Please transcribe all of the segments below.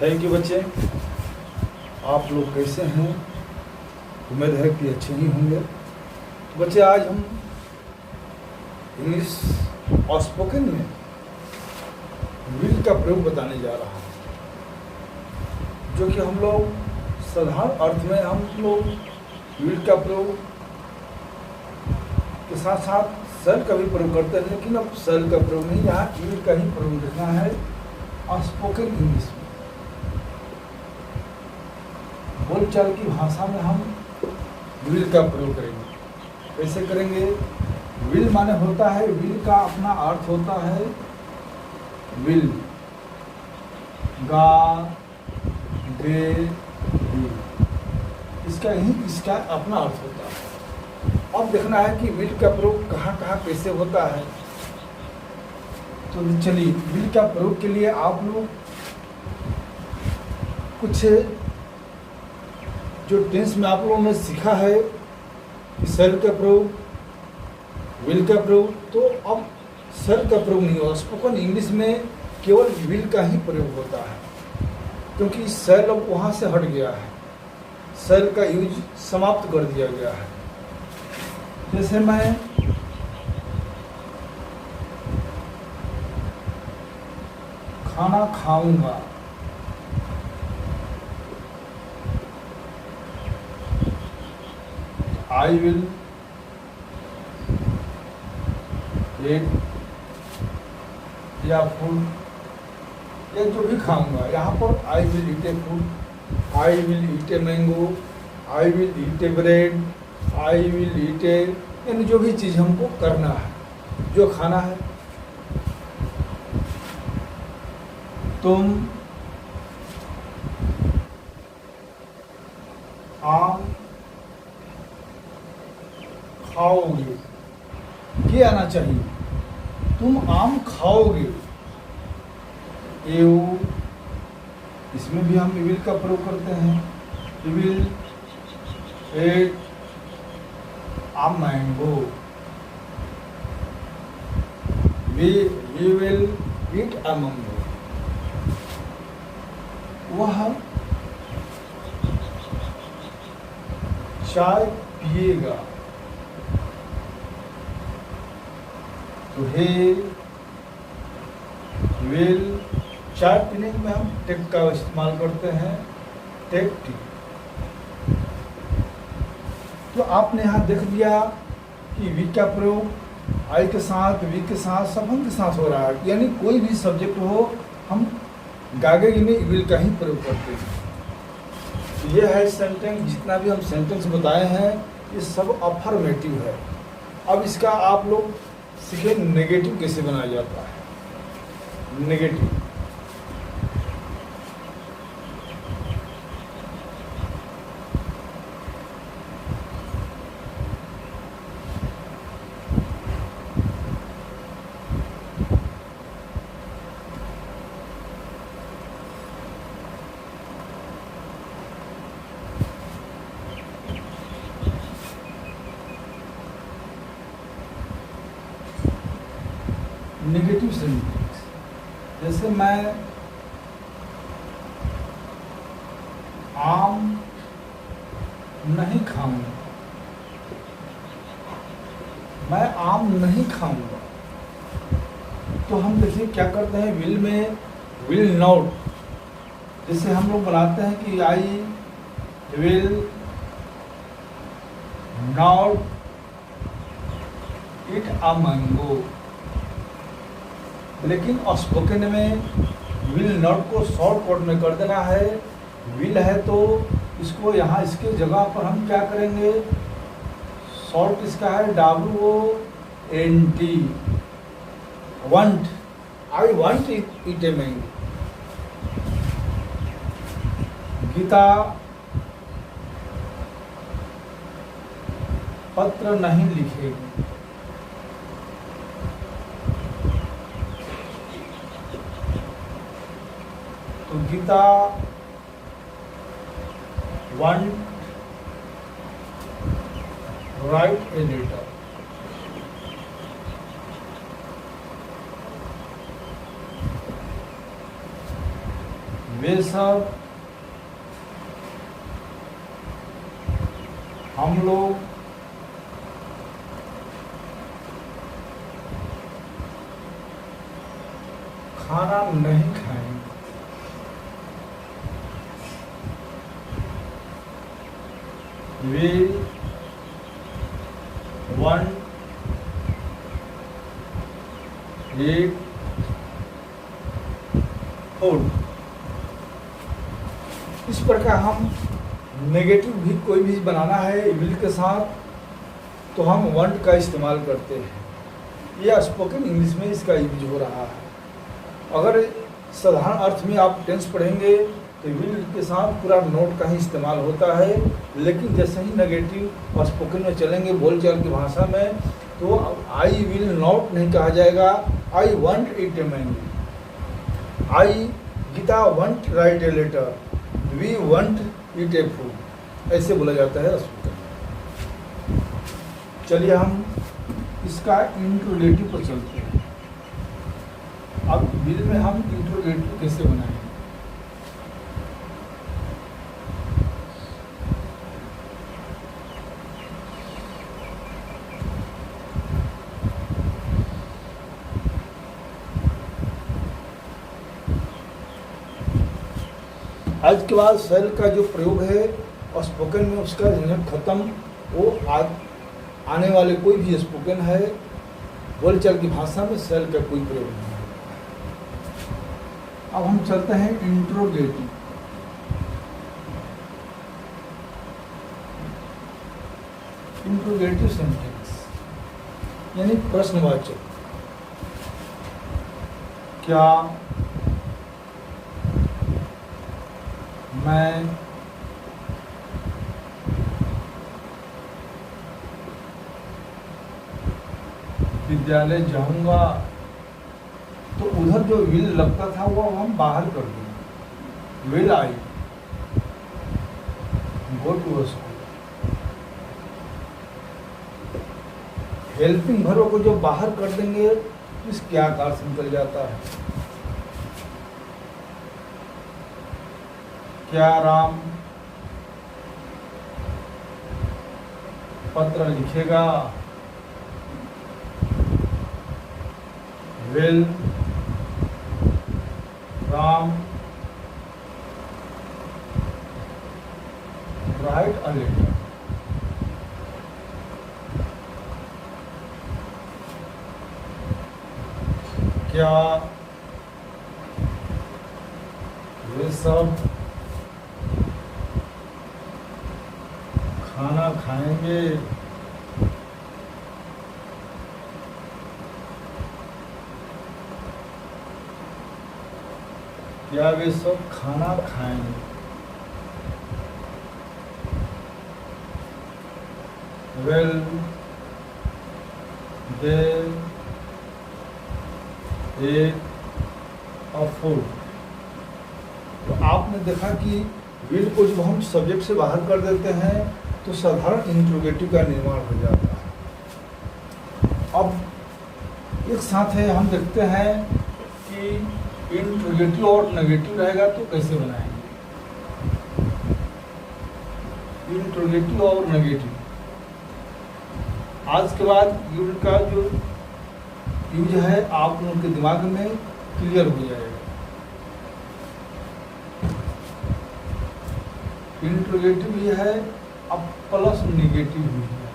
Thank you बच्चे। आप लोग कैसे हैं? उम्मीद है कि अच्छे ही होंगे। तो बच्चे आज हम इंग्लिश और स्पोकन में विल का प्रयोग बताने जा रहा हूँ, जो कि हम लोग साधारण अर्थ में हम लोग विल का प्रयोग के साथ साथ सेल का भी प्रयोग करते हैं, लेकिन अब सेल का प्रयोग नहीं, यहाँ विल का ही प्रयोग देखना है। और स्पोकन इंग्लिश में बोलचाल की भाषा में हम विल का प्रयोग करेंगे। कैसे करेंगे? विल माने होता है, विल का अपना अर्थ होता है विल, गा दे विल, इसका अपना अर्थ होता है। अब देखना है कि विल का प्रयोग कहाँ कहाँ कैसे होता है। तो चलिए, विल का प्रयोग के लिए आप लोग कुछ जो टेंस में आप लोगों ने सीखा है कि सेल का प्रयोग, विल का प्रयोग, तो अब सेल का प्रयोग नहीं होगा। स्पोकन इंग्लिश में केवल विल का ही प्रयोग होता है, क्योंकि सेल अब वहाँ से हट गया है, सेल का यूज समाप्त कर दिया गया है। जैसे मैं खाना खाऊंगा, आई विल ईट, या फूड, या जो भी खाऊंगा, यहाँ पर I will eat a food, I will eat a mango, I will eat a bread, I will eat a, यानी जो भी चीज़ हमको करना है, जो खाना है। तुम आम खाओगे, ये आना चाहिए, तुम आम खाओगे। एव, इसमें भी हम विल का प्रयोग करते हैं। You will eat a mango, we will eat a mango. वह चाय पिएगा, तो हे विल, चाय पीने में हम टेक का इस्तेमाल करते हैं, टेक टी। तो आपने यहाँ देख लिया कि वी का प्रयोग आई के साथ, वी के साथ, संबंध के साथ हो रहा है, यानी कोई भी सब्जेक्ट हो, हम गागे में विल का ही प्रयोग करते हैं। तो ये है सेंटेंस, जितना भी हम सेंटेंस बताए हैं ये सब अफर्मेटिव है। अब इसका आप लोग सीखे नेगेटिव कैसे बनाया जाता है। नेगेटिव, नेगेटिव सेंटेंस, जैसे मैं आम नहीं खाऊंगा, मैं आम नहीं खाऊंगा। तो हम देखिए क्या करते हैं, विल में विल नॉट, जैसे हम लोग बनाते हैं कि I will not eat a mango, लेकिन स्पोकन में विल नॉट को शॉर्ट कट में कर देना है। विल है तो इसको यहाँ इसके जगह पर हम क्या करेंगे, शॉर्ट इसका है WONT, won't, I won't eat a mango. Gita पत्र नहीं लिखेगी, तो Gita won't write a letter. वे सब हम लोग खाना नहीं खाएंगे। Way one eight food. इस प्रकार हम नेगेटिव भी कोई भी बनाना है विल के साथ तो हम वांट का इस्तेमाल करते हैं। यह स्पोकन इंग्लिश में इसका यूज हो रहा है। अगर साधारण अर्थ में आप टेंस पढ़ेंगे तो विल के साथ पूरा नोट का ही इस्तेमाल होता है, लेकिन जैसे ही नेगेटिव और स्पोकन में चलेंगे बोलचाल की भाषा में तो आई विल नॉट नहीं कहा जाएगा, I won't eat a mango, I Gita won't write a letter, we won't eat a food, ऐसे बोला जाता है स्पोकन में। चलिए हम इसका इंट्रोगेटिव पर चलते हैं। अब विल में हम इंट्रोगेटिव कैसे बनाएंगे? आज के बाद सेल का जो प्रयोग है और स्पोकन में उसका झंझट खत्म। वो आने वाले कोई भी स्पोकन है बोलचाल की भाषा में सेल का कोई प्रयोग नहीं है। अब हम चलते हैं इंट्रोगेटिव। इंट्रोगेटिव सेंटेंस यानी प्रश्नवाचक। क्या मैं विद्यालय जाऊंगा? तो उधर जो विल लगता था वो हम बाहर कर देंगे। Will I go to school. Helping verb को जो बाहर कर देंगे इस क्या आकार से निकल जाता है। क्या राम पत्र लिखेगा? Will Ram write a letter? क्या वे सब खाना खाएंगे? क्या वे सब खाना खाएंगे? Will they eat a food? तो आपने देखा कि विल को जब हम सब्जेक्ट से बाहर कर देते हैं तो साधारण इंट्रोगेटिव का निर्माण हो जाता है। अब एक साथ है हम देखते हैं कि इंट्रोगेटिव और नेगेटिव रहेगा तो कैसे बनाएंगे। इंट्रोगेटिव और नेगेटिव आज के बाद यूज का जो यूज है आप लोगों के दिमाग में क्लियर हो जाएगा। इंट्रोगेटिव भी है अब प्लस नेगेटिव भी है।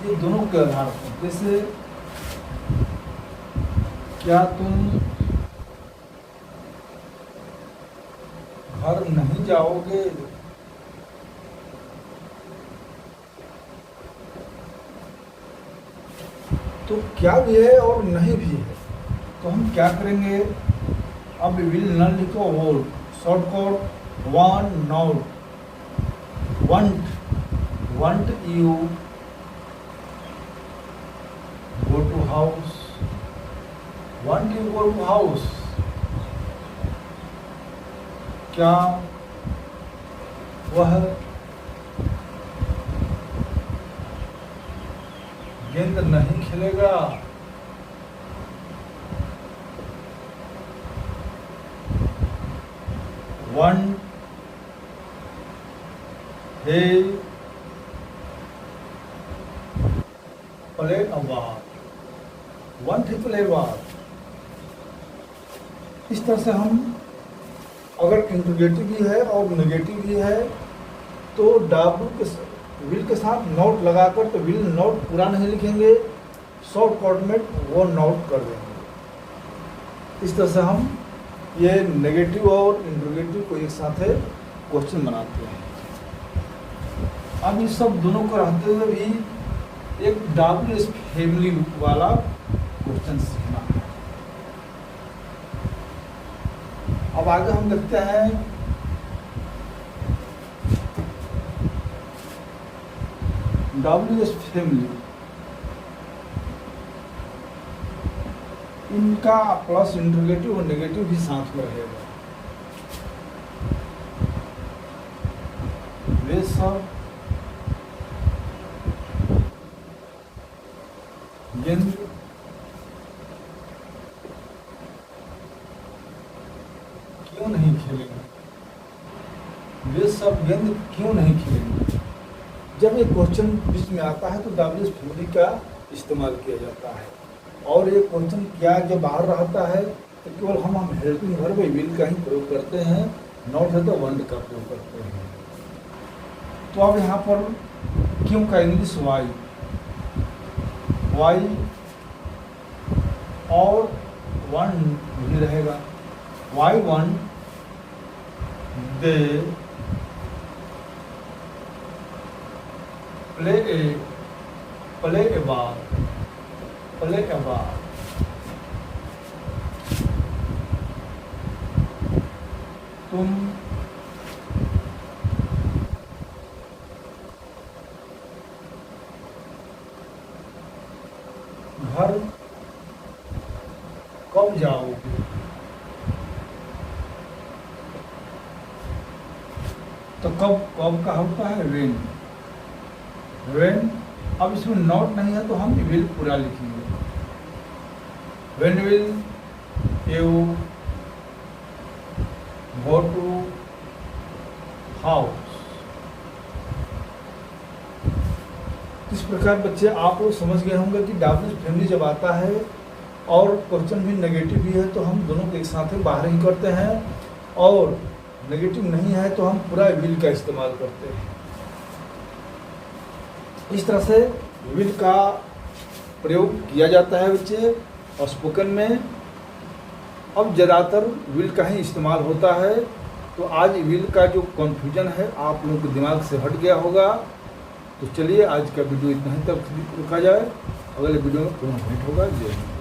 ये दोनों के आधार पर जैसे क्या तुम घर नहीं जाओगे? तो क्या भी है और नहीं भी है तो हम क्या करेंगे? अब विल न लिखो word short code won't not won't you go to house won't you go to house. क्या वह गेंद नहीं खेलेगा? Won't he play a ball, won't he play ball. इस तरह से हम अगर इंट्रोगेटिव भी है और नेगेटिव भी है तो डब्ल्यू के विल के साथ नोट लगाकर, तो विल नोट पूरा नहीं लिखेंगे, शॉर्ट कट में वो नोट कर देंगे। इस तरह से हम ये नेगेटिव और इंट्रोगेटिव को एक साथ क्वेश्चन बनाते हैं। अब इस सब दोनों को रहते हुए भी एक डब्ल्यू फैमिली वाला क्वेश्चन सीखना है। अब आगे हम देखते हैं डब्ल्यूएस फैमिली, इनका प्लस इंट्रोगेटिव और नेगेटिव भी साथ में रहेगा। वे सब गेंद क्यों नहीं खेलेंगे, वे सब गेंद क्यों नहीं खेलेंगे। जब एक क्वेश्चन बीच में आता है तो डब्ल्यूएस फैमिली का इस्तेमाल किया जाता है। और एक क्वेश्चन क्या जब बाहर रहता है तो केवल हम हेल्पिंग वर्ब विल का ही प्रयोग करते हैं, नॉट है तो वंड का प्रयोग करते हैं। तो अब यहाँ पर क्यों का इंग्लिश वाई, वाई और वन भी रहेगा। Why one they play a bar, play a bar. तुम घर कब जाओगे, तो कब का होता है वेन, वेन। अब इसमें नॉट नहीं है तो हम विल पूरा लिखेंगे। When will you go to house. इस प्रकार बच्चे आप लोग समझ गए होंगे कि डब्ल्यूएस फैमिली जब आता है और क्वेश्चन भी नेगेटिव भी है तो हम दोनों को एक साथ बाहर ही करते हैं, और नेगेटिव नहीं है तो हम पूरा विल का इस्तेमाल करते हैं। इस तरह से विल का प्रयोग किया जाता है बच्चे और स्पोकन में। अब ज़्यादातर विल का ही इस्तेमाल होता है, तो आज विल का जो कन्फ्यूजन है आप लोगों के दिमाग से हट गया होगा। तो चलिए आज का वीडियो इतना ही तक रुका जाए, अगले वीडियो में पुनः भेंट होगा। जय हिंद।